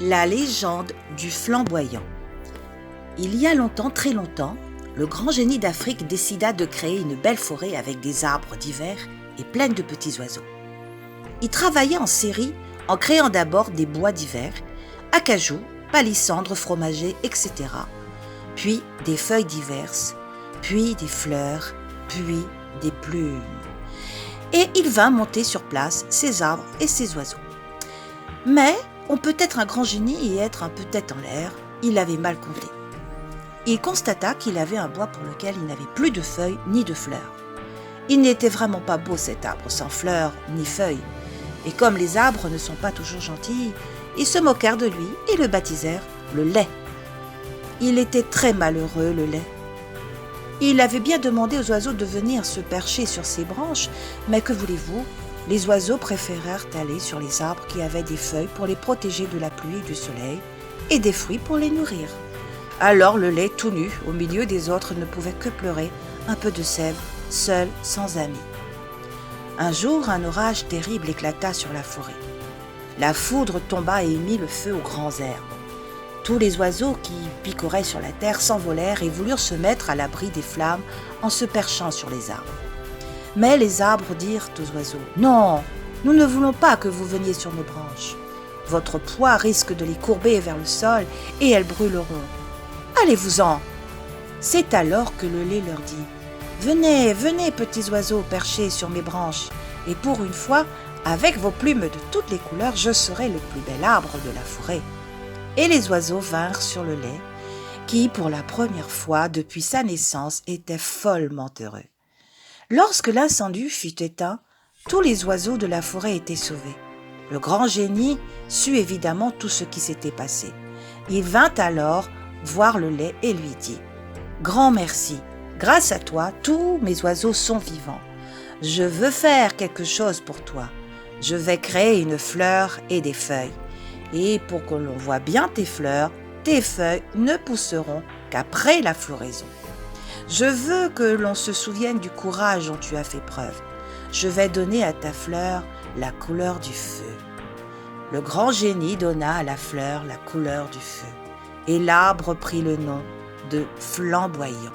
La légende du flamboyant. Il y a longtemps, très longtemps, le grand génie d'Afrique décida de créer une belle forêt avec des arbres divers et pleine de petits oiseaux. Il travaillait en série en créant d'abord des bois divers, acajou, palissandre, fromager, etc. Puis des feuilles diverses, puis des fleurs, puis des plumes. Et il vint monter sur place ses arbres et ses oiseaux. Mais on peut être un grand génie et être un peu tête en l'air, il avait mal compté. Il constata qu'il avait un bois pour lequel il n'avait plus de feuilles ni de fleurs. Il n'était vraiment pas beau cet arbre sans fleurs ni feuilles. Et comme les arbres ne sont pas toujours gentils, ils se moquèrent de lui et le baptisèrent le laid. Il était très malheureux, le laid. Il avait bien demandé aux oiseaux de venir se percher sur ses branches, mais que voulez-vous ? Les oiseaux préférèrent aller sur les arbres qui avaient des feuilles pour les protéger de la pluie et du soleil, et des fruits pour les nourrir. Alors le laid, tout nu, au milieu des autres, ne pouvait que pleurer un peu de sève, seul, sans amis. Un jour, un orage terrible éclata sur la forêt. La foudre tomba et mit le feu aux grands herbes. Tous les oiseaux qui picoraient sur la terre s'envolèrent et voulurent se mettre à l'abri des flammes en se perchant sur les arbres. Mais les arbres dirent aux oiseaux « Non, nous ne voulons pas que vous veniez sur nos branches. Votre poids risque de les courber vers le sol et elles brûleront. Allez-vous-en !» C'est alors que le laid leur dit « Venez, venez, petits oiseaux perchés sur mes branches, et pour une fois, avec vos plumes de toutes les couleurs, je serai le plus bel arbre de la forêt. » Et les oiseaux vinrent sur le laid, qui, pour la première fois depuis sa naissance, était follement heureux. Lorsque l'incendie fut éteint, tous les oiseaux de la forêt étaient sauvés. Le grand génie sut évidemment tout ce qui s'était passé. Il vint alors voir le laid et lui dit « Grand merci, grâce à toi, tous mes oiseaux sont vivants. Je veux faire quelque chose pour toi. Je vais créer une fleur et des feuilles. Et pour que l'on voie bien tes fleurs, tes feuilles ne pousseront qu'après la floraison. Je veux que l'on se souvienne du courage dont tu as fait preuve. Je vais donner à ta fleur la couleur du feu. » Le grand génie donna à la fleur la couleur du feu, et l'arbre prit le nom de flamboyant.